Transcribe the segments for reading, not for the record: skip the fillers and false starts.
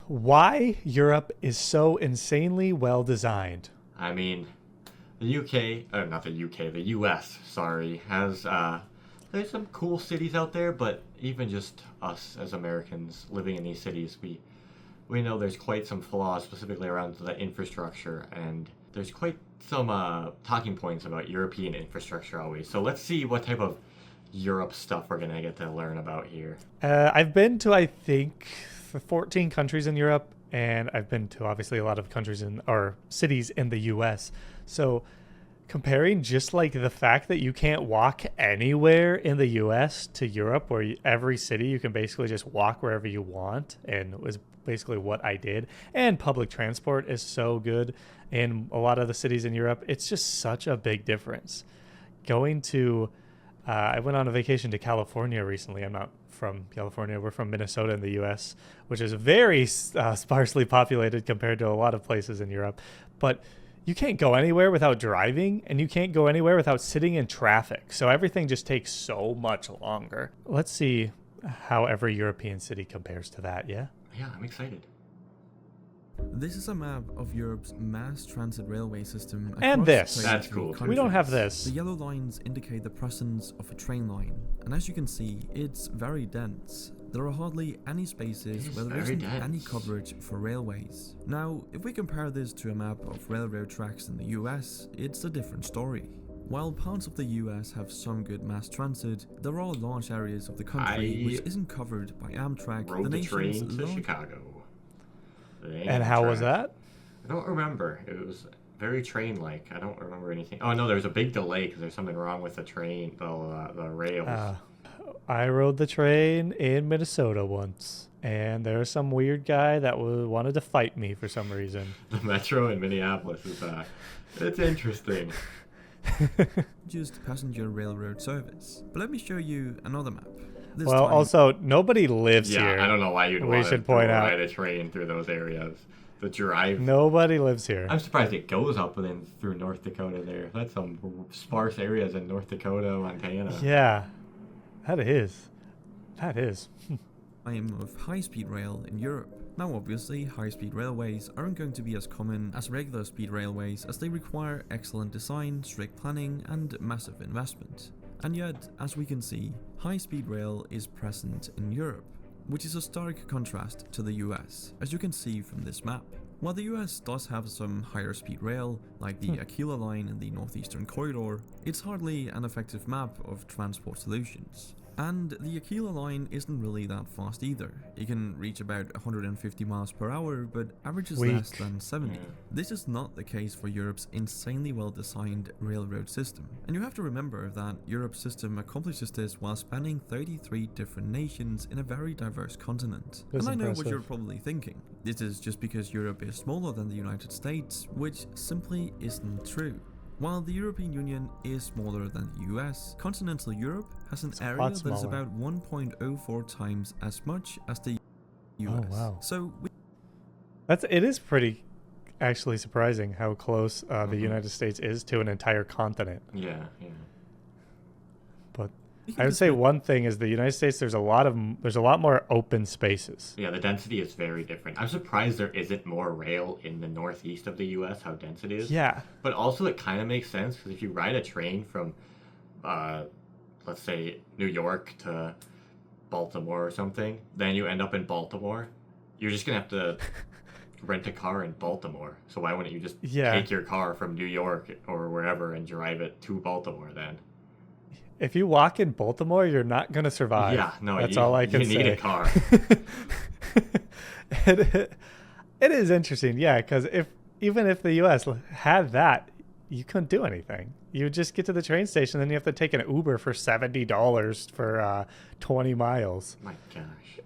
Why Europe is so insanely well designed. I mean, the UK, or not the UK, the US, sorry, has there's some cool cities out there, but even just us as Americans living in these cities, we know there's quite some flaws, specifically around the infrastructure, and there's quite some talking points about European infrastructure always. So let's see what type of Europe stuff we're gonna get to learn about here. I've been to, I think, 14 countries in Europe, and I've been to obviously a lot of countries in or cities in the US. So comparing just like the fact that you can't walk anywhere in the US to Europe, where every city you can basically just walk wherever you want, and was basically what I did. And public transport is so good in a lot of the cities in Europe. It's just such a big difference. Going to I went on a vacation to California recently. I'm not from California. We're from Minnesota in the U.S., which is very sparsely populated compared to a lot of places in Europe. But you can't go anywhere without driving, and you can't go anywhere without sitting in traffic. So everything just takes so much longer. Let's see how every European city compares to that, yeah? Yeah, I'm excited. This is a map of Europe's mass transit railway system. And this. That's cool. We don't have this. The yellow lines indicate the presence of a train line, and as you can see, it's very dense. There are hardly any spaces where there isn't any coverage for railways. Now, if we compare this to a map of railroad tracks in the US, it's a different story. While parts of the US have some good mass transit, there are large areas of the country which isn't covered by Amtrak, Rode the the train nation's to large. Chicago. And how was that? I don't remember. It was very train-like. I don't remember anything. Oh no, there was a big delay because there's something wrong with the train, the rails. I rode the train in Minnesota once, and there was some weird guy that wanted to fight me for some reason. The metro in Minneapolis is it's interesting. Just passenger railroad service. But let me show you another map. This Well, time, also, nobody lives here. Yeah, I don't know why you'd We want should to point out. ride a train through those areas. The drive. Nobody lives here. I'm surprised it goes up and then through North Dakota there. That's some sparse areas in North Dakota, Montana. Yeah, that is. That is. time of high-speed rail in Europe. Now obviously, high-speed railways aren't going to be as common as regular speed railways as they require excellent design, strict planning, and massive investment. And yet, as we can see, high-speed rail is present in Europe, which is a stark contrast to the US, as you can see from this map. While the US does have some higher speed rail, like the Aquila line in the Northeastern Corridor, it's hardly an effective map of transport solutions. And the Aquila line isn't really that fast either. It can reach about 150 miles per hour, but averages less than 70. Yeah. This is not the case for Europe's insanely well-designed railroad system. And you have to remember that Europe's system accomplishes this while spanning 33 different nations in a very diverse continent. That's and I know what impressive. you're probably thinking. This is just because Europe is smaller than the United States, which simply isn't true. While the European Union is smaller than the US, continental Europe has an It's a area lot that is smaller. about 1.04 times as much as the US. Oh, wow. So It is pretty actually surprising how close the United States is to an entire continent. Yeah, yeah. But we can I would just say make- one thing is the United States. There's a lot more open spaces. Yeah, the density is very different. I'm surprised there isn't more rail in the northeast of the U.S., how dense it is. Yeah, But also, it kind of makes sense because if you ride a train from, let's say, New York to Baltimore or something, then you end up in Baltimore, you're just going to have to rent a car in Baltimore. So why wouldn't you just take your car from New York or wherever and drive it to Baltimore then? if you walk in Baltimore, you're not gonna survive. Yeah, no, that's all I can say. You need a car. it is interesting, yeah, because even if the U.S. had that, you couldn't do anything. You would just get to the train station, then you have to take an Uber for $70 for 20 miles. My gosh.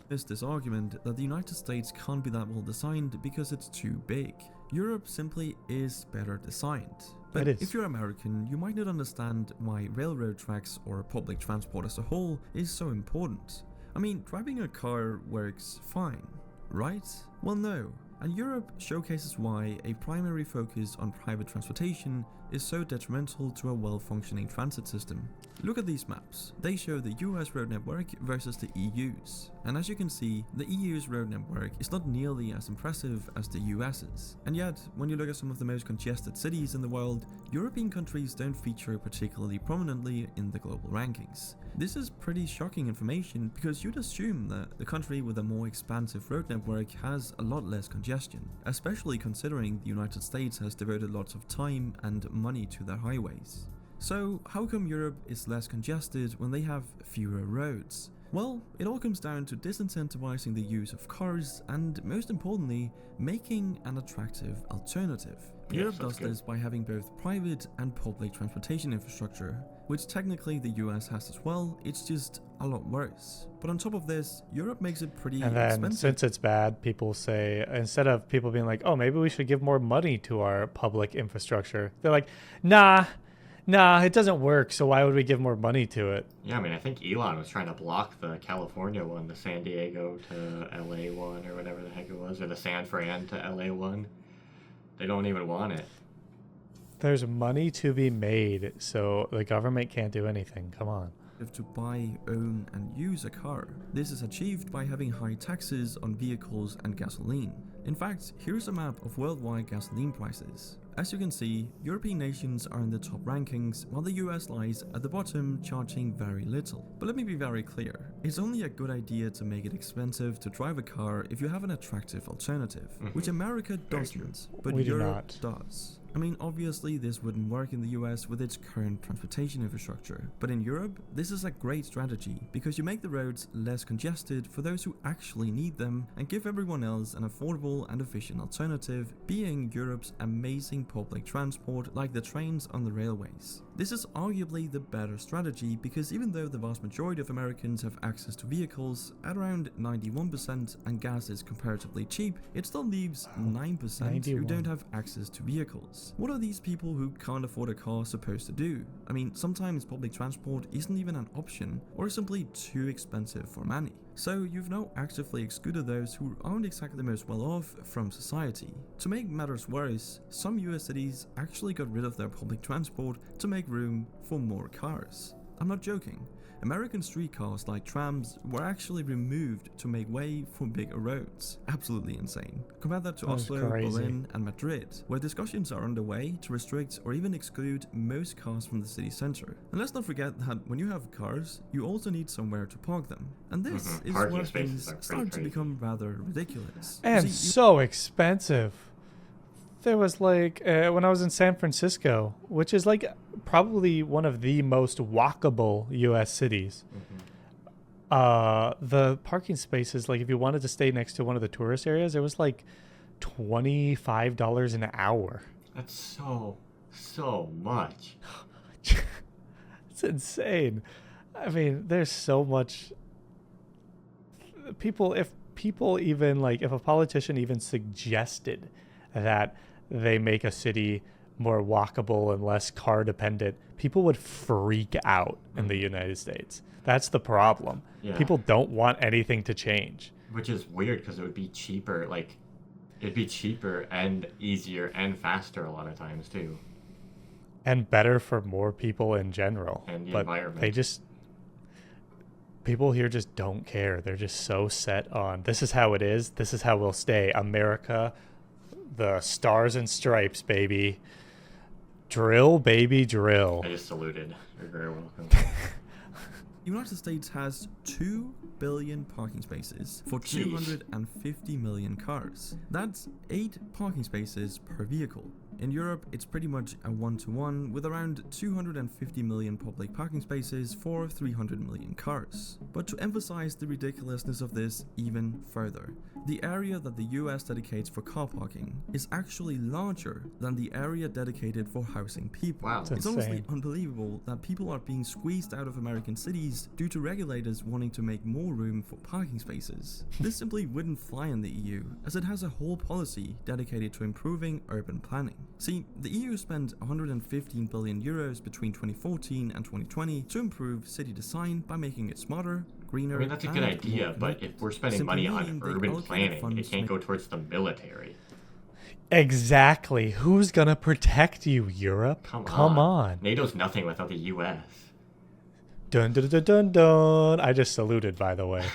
There's this argument that the United States can't be that well designed because it's too big. Europe simply is better designed. But It is. if you're American, you might not understand why railroad tracks or public transport as a whole is so important. I mean, driving a car works fine, right? Well, no. And Europe showcases why a primary focus on private transportation is so detrimental to a well-functioning transit system. Look at these maps. They show the US road network versus the EU's. And as you can see, the EU's road network is not nearly as impressive as the US's. And yet, when you look at some of the most congested cities in the world, European countries don't feature particularly prominently in the global rankings. This is pretty shocking information because you'd assume that the country with a more expansive road network has a lot less congestion, especially considering the United States has devoted lots of time and money to their highways. So how come Europe is less congested when they have fewer roads? Well, it all comes down to disincentivizing the use of cars and, most importantly, making an attractive alternative. Yes, Europe that's does good. this by having both private and public transportation infrastructure, which technically the US has as well, it's just a lot worse. But on top of this, Europe makes it pretty And then expensive. since it's bad, people say, instead of people being like, oh, maybe we should give more money to our public infrastructure, they're like, nah, it doesn't work, so why would we give more money to it? Yeah, I mean, I think Elon was trying to block the California one, the San Diego to LA one, or whatever the heck it was, or the San Fran to LA one. They don't even want it. There's money to be made, so the government can't do anything. Come on. To buy, own, and use a car. This is achieved by having high taxes on vehicles and gasoline. In fact, here's a map of worldwide gasoline prices. As you can see, European nations are in the top rankings, while the US lies at the bottom, charging very little. But let me be very clear, it's only a good idea to make it expensive to drive a car if you have an attractive alternative, which America Very true. doesn't, but We do Europe not. does. I mean, obviously this wouldn't work in the US with its current transportation infrastructure, but in Europe, this is a great strategy because you make the roads less congested for those who actually need them and give everyone else an affordable and efficient alternative, being Europe's amazing public transport like the trains on the railways. This is arguably the better strategy because even though the vast majority of Americans have access to vehicles at around 91% and gas is comparatively cheap, it still leaves 9% who 91. don't have access to vehicles. What are these people who can't afford a car supposed to do? I mean, sometimes public transport isn't even an option or simply too expensive for many. So you've now actively excluded those who aren't exactly the most well off from society. To make matters worse, some US cities actually got rid of their public transport to make room for more cars. I'm not joking. American streetcars like trams were actually removed to make way for bigger roads. Absolutely insane. Compare that to That's Oslo, crazy. Berlin, and Madrid, where discussions are underway to restrict or even exclude most cars from the city center. And let's not forget that when you have cars, you also need somewhere to park them. And this is Parking where spaces things are pretty start to crazy. become rather ridiculous. And You see, so expensive. There was like, when I was in San Francisco, which is like probably one of the most walkable US cities. The parking spaces, like if you wanted to stay next to one of the tourist areas, it was like $25 an hour. That's so much. It's insane. I mean, there's so much. If a politician even suggested that they make a city more walkable and less car dependent, people would freak out in the United States. That's the problem. Yeah. People don't want anything to change. Which is weird because it would be cheaper. Like, it'd be cheaper and easier and faster a lot of times too. And better for more people in general. And the but environment. People here just don't care. They're just so set on, this is how it is. This is how we'll stay. America, the stars and stripes, baby. Drill, baby, drill. I just saluted. You're very welcome. the United States has 2 billion parking spaces for Jeez. 250 million cars. That's 8 parking spaces per vehicle. In Europe, it's pretty much a 1-to-1 with around 250 million public parking spaces for 300 million cars. But to emphasize the ridiculousness of this even further, the area that the US dedicates for car parking is actually larger than the area dedicated for housing people. Wow. It's It's honestly insane. unbelievable that people are being squeezed out of American cities due to regulators wanting to make more more room for parking spaces. This simply wouldn't fly in the EU, as it has a whole policy dedicated to improving urban planning. See, the EU spent 115 billion euros between 2014 and 2020 to improve city design by making it smarter, greener, I mean, that's a good and idea, more but connected. if we're spending Simply money on meaning they urban allocated planning, funds it to can't make go towards the military. Exactly. Who's gonna protect you, Europe? Come on. NATO's nothing without the US. Dun dun dun dun dun. I just saluted, by the way.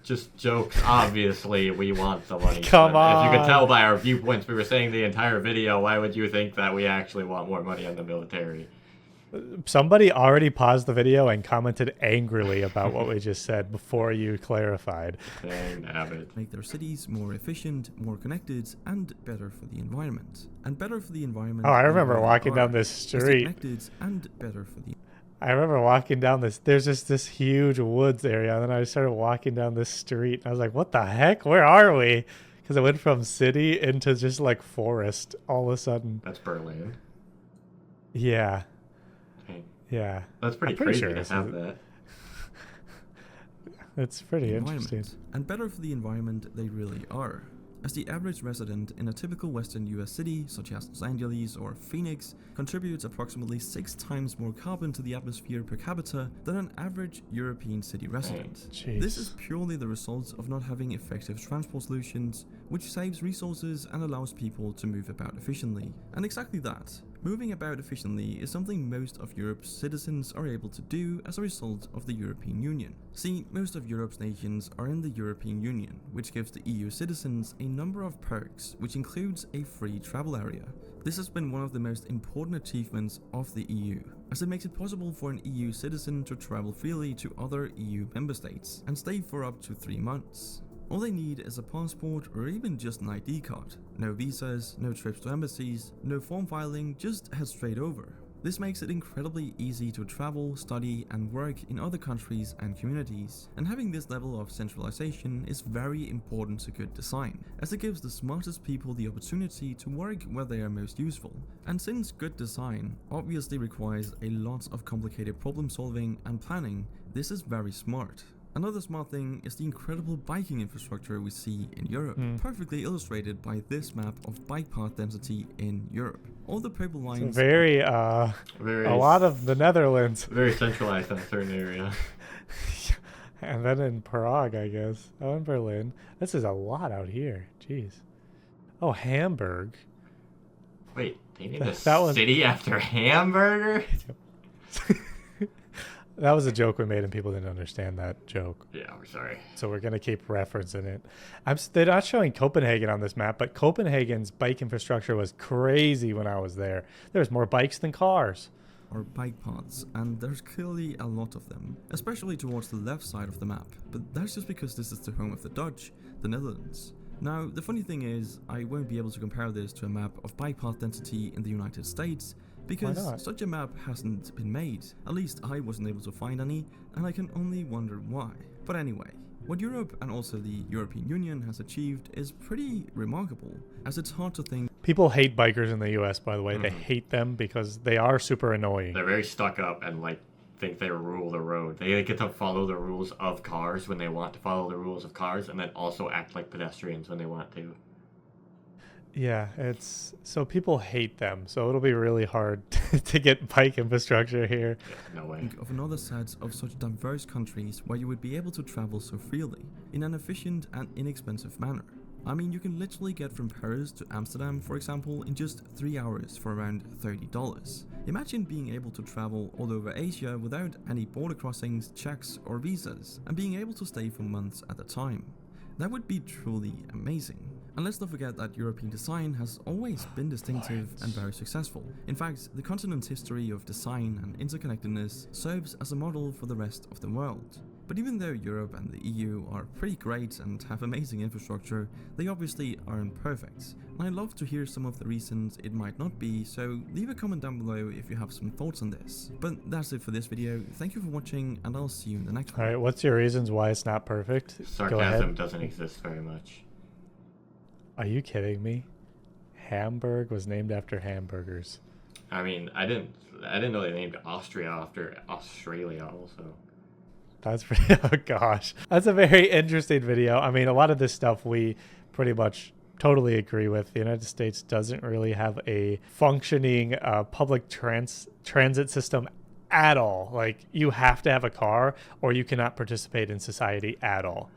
Just jokes. Obviously, we want the money. Come But if you could on. tell by our viewpoints, we were saying the entire video, why would you think that we actually want more money on the military? Somebody already paused the video and commented angrily about what we just said before you clarified. Dang nabbit. Make their cities more efficient, more connected, and better for the environment. And better for the environment. Oh, I they remember really walking down are, this as they're street. Connected and better for the I remember walking down this. There's just this huge woods area, and then I started walking down this street. And I was like, "What the heck? Where are we?" Because I went from city into just like forest all of a sudden. That's Berlin. Yeah, Dang. yeah. That's pretty I'm pretty crazy sure to this have is- that. It's pretty environment. interesting. And better for the environment they really are. As the average resident in a typical Western US city, such as Los Angeles or Phoenix, contributes approximately 6 times more carbon to the atmosphere per capita than an average European city resident. Jeez. This is purely the result of not having effective transport solutions, which saves resources and allows people to move about efficiently. And exactly that. Moving about efficiently is something most of Europe's citizens are able to do as a result of the European Union. See, most of Europe's nations are in the European Union, which gives the EU citizens a number of perks, which includes a free travel area. This has been one of the most important achievements of the EU, as it makes it possible for an EU citizen to travel freely to other EU member states and stay for up to 3 months. All they need is a passport or even just an ID card. No visas, no trips to embassies, no form filing, just head straight over. This makes it incredibly easy to travel, study, and work in other countries and communities, and having this level of centralization is very important to good design, as it gives the smartest people the opportunity to work where they are most useful. And since good design obviously requires a lot of complicated problem solving and planning, this is very smart. Another smart thing is the incredible biking infrastructure we see in Europe, perfectly illustrated by this map of bike path density in Europe. All the purple lines Very, Very, a lot of the Netherlands. very centralized in a certain area. And then in Prague, I guess. Oh, in Berlin. This is a lot out here. Jeez. Oh, Hamburg. Wait, they named a That was- city after hamburger? That was a joke we made, and people didn't understand that joke. Yeah, we're sorry. So we're gonna keep referencing it. They're not showing Copenhagen on this map, but Copenhagen's bike infrastructure was crazy when I was there. There's more bikes than cars. or bike paths, and there's clearly a lot of them, especially towards the left side of the map, but that's just because this is the home of the Dutch, the Netherlands. Now, the funny thing is, I won't be able to compare this to a map of bike path density in the United States, because not? such a map hasn't been made. At least I wasn't able to find any, and I can only wonder why. But anyway, what Europe and also the European Union has achieved is pretty remarkable, as it's hard to think People hate bikers in the US, by the way. They hate them because they are super annoying. They're very stuck up and like think they rule the road. They get to follow the rules of cars when they want to follow the rules of cars, and then also act like pedestrians when they want to. Yeah, it's so people hate them. So it'll be really hard to get bike infrastructure here. Yeah, no way. of another set of such diverse countries where you would be able to travel so freely, in an efficient and inexpensive manner. I mean, you can literally get from Paris to Amsterdam, for example, in just 3 hours for around $30. Imagine being able to travel all over Asia without any border crossings, checks, or visas, and being able to stay for months at a time. That would be truly amazing. And let's not forget that European design has always been distinctive and very successful. In fact, the continent's history of design and interconnectedness serves as a model for the rest of the world. But even though Europe and the EU are pretty great and have amazing infrastructure, they obviously aren't perfect. And I'd love to hear some of the reasons it might not be, so leave a comment down below if you have some thoughts on this. But that's it for this video. Thank you for watching, and I'll see you in the next All one. right, what's your reasons why it's not perfect? Go Sarcasm ahead. doesn't exist very much. Are you kidding me? Hamburg was named after hamburgers. I mean, I didn't know they named Austria after Australia also. That's pretty, oh gosh. That's a very interesting video. I mean, a lot of this stuff we pretty much totally agree with. The United States doesn't really have a functioning public transit system at all. Like, you have to have a car or you cannot participate in society at all.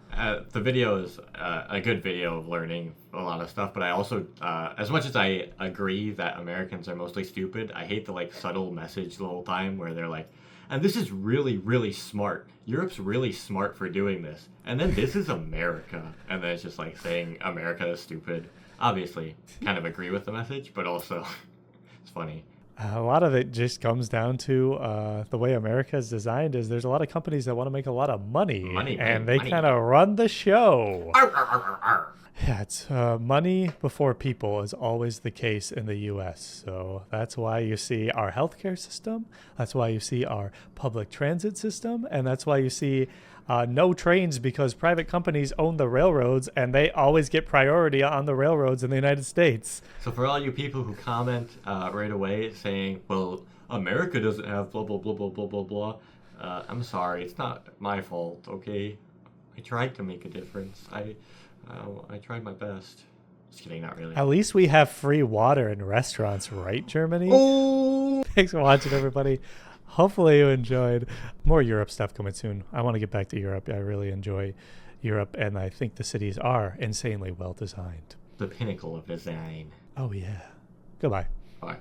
The video is a good video of learning a lot of stuff, but I also, as much as I agree that Americans are mostly stupid, I hate the like subtle message the whole time where they're like, and this is really, really smart. Europe's really smart for doing this. And then this is America. And then it's just like saying America is stupid. Obviously, kind of agree with the message, but also it's funny. A lot of it just comes down to the way America is designed is there's a lot of companies that want to make a lot of money. And they kind of run the show. Arr, arr, arr, arr. Yeah, it's money before people is always the case in the U.S. So that's why you see our healthcare system. That's why you see our public transit system. And that's why you see no trains, because private companies own the railroads and they always get priority on the railroads in the United States. So for all you people who comment right away saying, well, America doesn't have blah, blah, blah, blah, blah, blah, blah. I'm sorry. It's not my fault, okay? I tried to make a difference. I tried my best. Just kidding, not really. At least we have free water in restaurants, right, Germany? Oh! Thanks for watching, everybody. Hopefully you enjoyed. More Europe stuff coming soon. I want to get back to Europe. I really enjoy Europe, and I think the cities are insanely well designed. The pinnacle of design. Oh, yeah. Goodbye. Bye.